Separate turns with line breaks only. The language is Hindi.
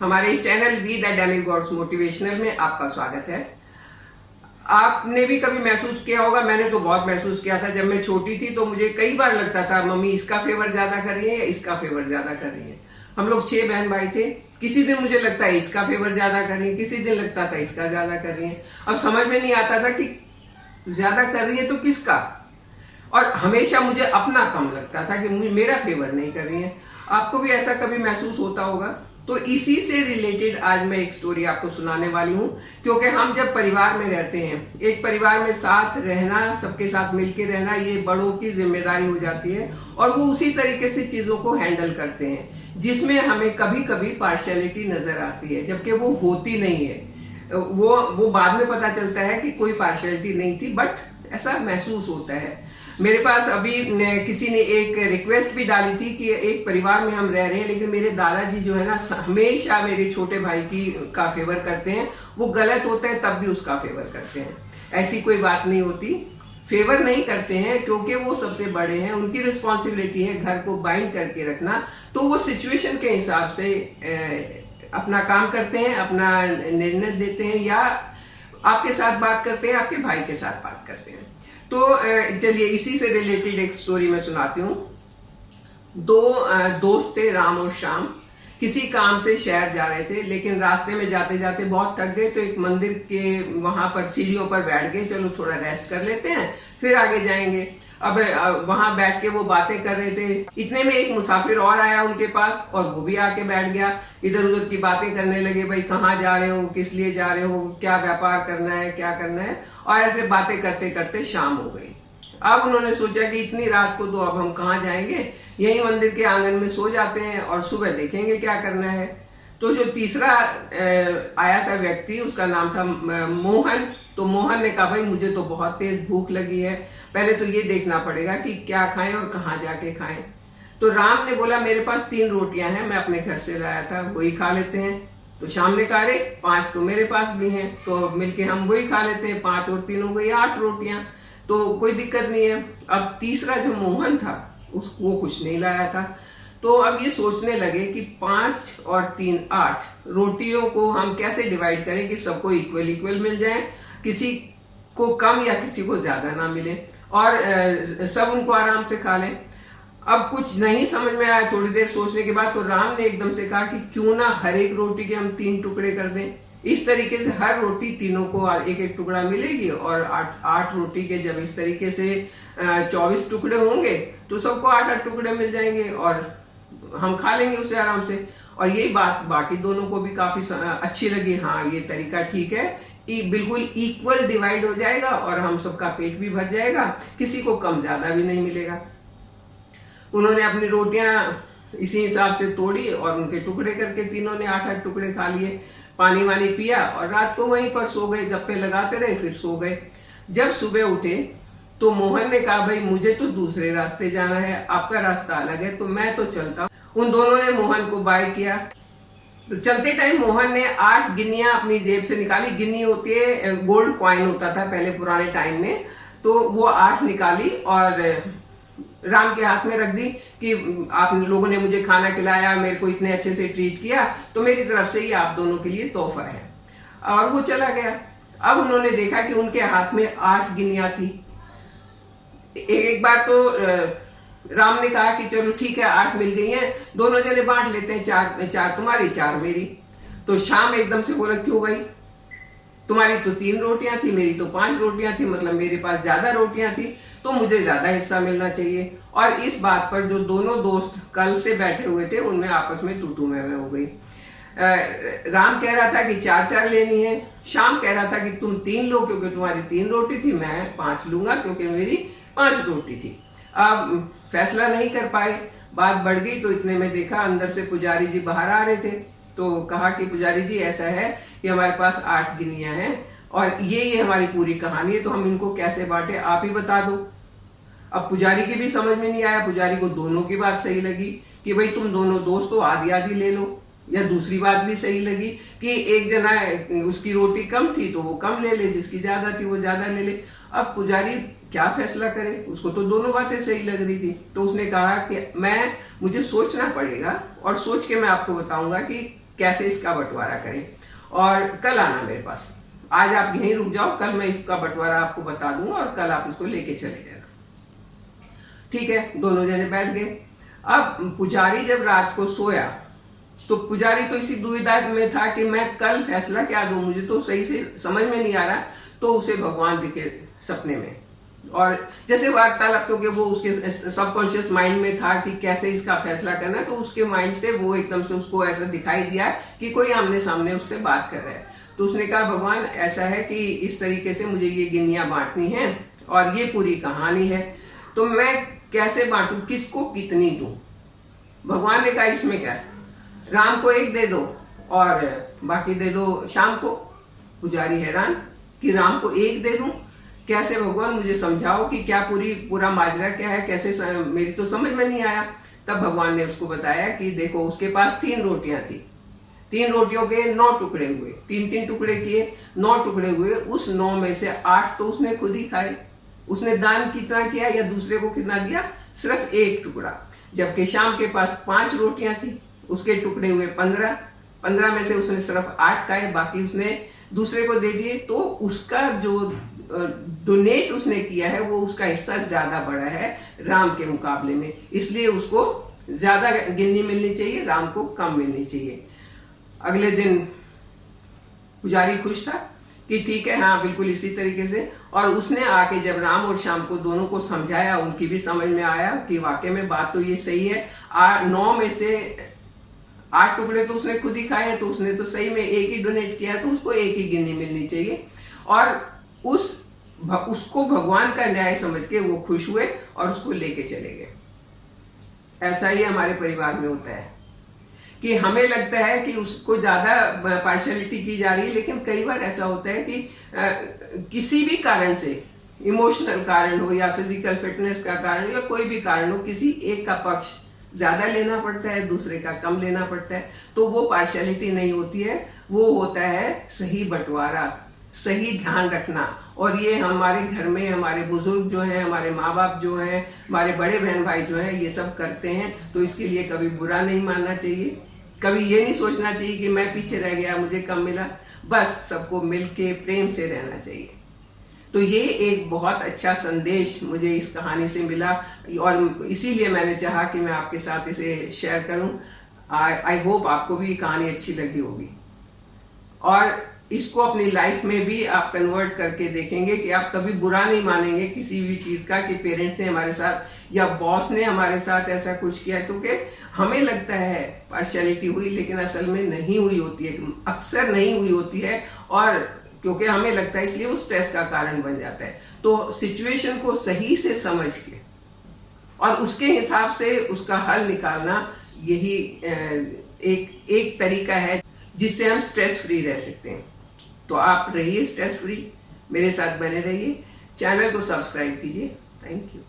हमारे इस channel We the Demigods Motivational में आपका स्वागत है। आपने भी कभी महसूस किया होगा, मैंने तो बहुत महसूस किया था। जब मैं छोटी थी तो मुझे कई बार लगता था मम्मी इसका फेवर ज्यादा कर रही है या इसका फेवर ज्यादा कर रही है। हम लोग 6 बहन भाई थे। किसी दिन मुझे लगता है इसका फेवर ज्यादा कर रही है, किसी दिन लगता था इसका ज्यादा कर रही है। अब समझ में नहीं आता था कि ज्यादा कर रही है तो किसका, और हमेशा मुझे अपना कम लगता था कि मेरा फेवर नहीं कर रही है। आपको भी ऐसा कभी महसूस होता होगा। तो इसी से रिलेटेड आज मैं एक स्टोरी आपको सुनाने वाली हूँ, क्योंकि हम जब परिवार में रहते हैं, एक परिवार में साथ रहना, सबके साथ मिलके रहना, ये बड़ों की जिम्मेदारी हो जाती है और वो उसी तरीके से चीजों को हैंडल करते हैं जिसमें हमें कभी कभी पार्शियलिटी नजर आती है, जबकि वो होती नहीं है। वो बाद में पता चलता है कि कोई पार्शियलिटी नहीं थी, बट ऐसा महसूस होता है। मेरे पास अभी किसी ने एक रिक्वेस्ट भी डाली थी कि एक परिवार में हम रह रहे हैं, लेकिन मेरे दादाजी जो है ना हमेशा मेरे छोटे भाई का फेवर करते हैं। वो गलत होता है तब भी उसका फेवर करते हैं। ऐसी कोई बात नहीं होती, फेवर नहीं करते हैं क्योंकि वो सबसे बड़े हैं, उनकी रिस्पॉन्सिबिलिटी है घर को बाइंड करके रखना। तो वो सिचुएशन के हिसाब से अपना काम करते हैं, अपना निर्णय देते हैं, या आपके साथ बात करते हैं, आपके भाई के साथ बात करते हैं। तो चलिए इसी से रिलेटेड एक स्टोरी मैं सुनाती हूँ। 2 दोस्त थे, राम और श्याम। किसी काम से शहर जा रहे थे, लेकिन रास्ते में जाते जाते बहुत थक गए, तो एक मंदिर के वहां पर सीढ़ियों पर बैठ गए। चलो थोड़ा रेस्ट कर लेते हैं, फिर आगे जाएंगे। अब वहां बैठ के वो बातें कर रहे थे। इतने में एक मुसाफिर और आया उनके पास, और वो भी आके बैठ गया। इधर उधर की बातें करने लगे, भाई कहाँ जा रहे हो, किस लिए जा रहे हो, क्या व्यापार करना है, क्या करना है। और ऐसे बातें करते करते शाम हो गई। अब उन्होंने सोचा कि इतनी रात को तो अब हम कहाँ जाएंगे, यही मंदिर के आंगन में सो जाते हैं और सुबह देखेंगे क्या करना है। तो जो तीसरा आया था व्यक्ति, उसका नाम था मोहन। तो मोहन ने कहा भाई मुझे तो बहुत तेज भूख लगी है, पहले तो ये देखना पड़ेगा कि क्या खाएं और कहाँ जाके खाएं। तो राम ने बोला मेरे पास 3 रोटियां हैं, मैं अपने घर से लाया था, वही खा लेते हैं। तो श्याम ने कहा अरे 5 तो मेरे पास भी हैं, तो मिलके हम वही खा लेते हैं। 5 और 3 हो गई 8 रोटियां, तो कोई दिक्कत नहीं है। अब तीसरा जो मोहन था वो कुछ नहीं लाया था। तो अब ये सोचने लगे कि 5 और 3 8 रोटियों को हम कैसे डिवाइड करें कि सबको इक्वल इक्वल मिल जाए, किसी को कम या किसी को ज्यादा ना मिले, और सब उनको आराम से खा लें। अब कुछ नहीं समझ में आया। थोड़ी देर सोचने के बाद तो राम ने एकदम से कहा कि क्यों ना हर एक रोटी के हम 3 टुकड़े कर दें। इस तरीके से हर रोटी तीनों को एक एक टुकड़ा मिलेगी, और 8 रोटी के जब इस तरीके से 24 टुकड़े होंगे तो सबको 8 टुकड़े मिल जाएंगे और हम खा लेंगे उसे आराम से। और यही बात बाकी दोनों को भी काफी अच्छी लगी। हाँ ये तरीका ठीक है, बिल्कुल इक्वल डिवाइड हो जाएगा और हम सबका पेट भी भर जाएगा, किसी को कम ज्यादा भी नहीं मिलेगा। उन्होंने अपनी रोटियां इसी हिसाब से तोड़ी और उनके टुकड़े करके तीनों ने 8 टुकड़े खा लिए। पानी वानी पिया और रात को वहीं पर सो गए, गप्पे लगाते रहे, फिर सो गए। जब सुबह उठे तो मोहन ने कहा भाई मुझे तो दूसरे रास्ते जाना है, आपका रास्ता अलग है, तो मैं तो चलता हूं। उन दोनों ने मोहन को बाय किया। तो चलते टाइम मोहन ने 8 गिन्नियां अपनी जेब से निकाली। गिन्नी होती है, गोल्ड कॉइन होता था पहले पुराने टाइम में, तो वो 8 निकाली और राम के हाथ में रख दी कि आप लोगों ने मुझे खाना खिलाया, मेरे को इतने अच्छे से ट्रीट किया, तो मेरी तरफ से ही आप दोनों के लिए तोहफा है। और वो चला गया। अब उन्होंने देखा कि उनके हाथ में 8 गिन्नियां थी। एक बार तो राम ने कहा कि चलो ठीक है 8 मिल गई हैं, दोनों जने बांट लेते हैं, 4 तुम्हारी 4 मेरी। तो श्याम एकदम से बोला क्यों भाई, तुम्हारी तो 3 रोटियां थी, मेरी तो 5 रोटियां थी, मतलब मेरे पास ज्यादा रोटियां थी, तो मुझे ज्यादा हिस्सा मिलना चाहिए। और इस बात पर जो दोनों दोस्त कल से बैठे हुए थे उनमें आपस में तू मैं हो गई। राम कह रहा था कि 4 लेनी है, श्याम कह रहा था कि तुम 3 लो क्योंकि तुम्हारी 3 रोटी थी, मैं 5 लूंगा क्योंकि मेरी 5 रोटी थी। अब फैसला नहीं कर पाए, बात बढ़ गई। तो इतने में देखा अंदर से पुजारी जी बाहर आ रहे थे। तो कहा कि पुजारी जी ऐसा है कि हमारे पास 8 गिन्नियां हैं और ये हमारी पूरी कहानी है, तो हम इनको कैसे बांटे, आप ही बता दो। अब पुजारी की भी समझ में नहीं आया। पुजारी को दोनों की बात सही लगी कि भाई तुम दोनों दोस्त हो, आधी आधी ले लो। या दूसरी बात भी सही लगी कि एक जना उसकी रोटी कम थी तो वो कम ले ले, जिसकी ज्यादा थी वो ज्यादा ले ले। अब पुजारी क्या फैसला करे, उसको तो दोनों बातें सही लग रही थी। तो उसने कहा कि मुझे सोचना पड़ेगा और सोच के मैं आपको बताऊंगा कि कैसे इसका बंटवारा करें। और कल आना मेरे पास, आज आप यहीं रुक जाओ, कल मैं इसका बंटवारा आपको बता दूंगा और कल आप इसको लेके चले जाना। ठीक है, दोनों जने बैठ गए। अब पुजारी जब रात को सोया तो पुजारी तो इसी दुविधा में था कि मैं कल फैसला क्या दूं, मुझे तो सही से समझ में नहीं आ रहा। तो उसे भगवान दिखे सपने में, और जैसे वार्तालाप, क्योंकि वो उसके सबकॉन्शियस माइंड में था कि कैसे इसका फैसला करना है, तो उसके माइंड से वो एकदम से उसको ऐसा दिखाई दिया कि कोई आमने सामने उससे बात कर रहा है। तो उसने कहा भगवान ऐसा है कि इस तरीके से मुझे ये गिन्नियां बांटनी है और ये पूरी कहानी है, तो मैं कैसे बांटू, किसको कितनी दूं। भगवान ने कहा इसमें क्या है, राम को 1 दे दो और बाकी दे दो शाम को। पुजारी हैरान कि राम को 1 दे दूं, कैसे भगवान मुझे समझाओ कि क्या पूरा माजरा क्या है, कैसे मेरी तो समझ में नहीं आया। तब भगवान ने उसको बताया कि देखो उसके पास 3 रोटियां थी, 3 रोटियों के 9 टुकड़े हुए, 3-3 टुकड़े किए, 9 टुकड़े हुए। उस 9 में से 8 तो उसने खुद ही खाए। उसने दान कितना किया या दूसरे को कितना दिया, सिर्फ 1 टुकड़ा। जबकि शाम के पास 5 रोटियां थी, उसके टुकड़े हुए 15 में से उसने सिर्फ 8 खाए, बाकी उसने दूसरे को दे दिए। तो उसका जो डोनेट उसने किया है वो उसका हिस्सा ज्यादा बड़ा है राम के मुकाबले में, इसलिए उसको ज्यादा गिन्नी मिलनी चाहिए, राम को कम मिलनी चाहिए। अगले दिन पुजारी खुश था कि ठीक है, हाँ बिल्कुल इसी तरीके से। और उसने आके जब राम और शाम को दोनों को समझाया, उनकी भी समझ में आया कि वाकई में बात तो ये सही है। 9 में से 8 टुकड़े तो उसने खुद ही खाए हैं, तो उसने तो सही में 1 ही डोनेट किया, तो उसको 1 ही गिन्नी मिलनी चाहिए। और उसको भगवान का न्याय समझ के वो खुश हुए और उसको लेके चले गए। ऐसा ही हमारे परिवार में होता है कि हमें लगता है कि उसको ज्यादा पार्शियलिटी की जा रही है, लेकिन कई बार ऐसा होता है कि किसी भी कारण से, इमोशनल कारण हो या फिजिकल फिटनेस का कारण हो या कोई भी कारण हो, किसी एक का पक्ष ज्यादा लेना पड़ता है, दूसरे का कम लेना पड़ता है। तो वो पार्शियलिटी नहीं होती है, वो होता है सही बंटवारा, सही ध्यान रखना। और ये हमारे घर में हमारे बुजुर्ग जो हैं, हमारे माँ बाप जो हैं, हमारे बड़े बहन भाई जो हैं, ये सब करते हैं। तो इसके लिए कभी बुरा नहीं मानना चाहिए, कभी ये नहीं सोचना चाहिए कि मैं पीछे रह गया, मुझे कम मिला। बस सबको मिलके प्रेम से रहना चाहिए। तो ये एक बहुत अच्छा संदेश मुझे इस कहानी से मिला और इसीलिए मैंने चाहा कि मैं आपके साथ इसे शेयर करूं। आई होप आपको भी ये कहानी अच्छी लगी होगी और इसको अपनी लाइफ में भी आप कन्वर्ट करके देखेंगे कि आप कभी बुरा नहीं मानेंगे किसी भी चीज का कि पेरेंट्स ने हमारे साथ या बॉस ने हमारे साथ ऐसा कुछ किया, क्योंकि हमें लगता है पार्शियलिटी हुई, लेकिन असल में नहीं हुई होती है, अक्सर नहीं हुई होती है। और क्योंकि हमें लगता है इसलिए वो स्ट्रेस का कारण बन जाता है। तो सिचुएशन को सही से समझ के और उसके हिसाब से उसका हल निकालना, यही एक तरीका है जिससे हम स्ट्रेस फ्री रह सकते हैं। तो आप रहिए स्ट्रेस फ्री, मेरे साथ बने रहिए, चैनल को सब्सक्राइब कीजिए। Thank you.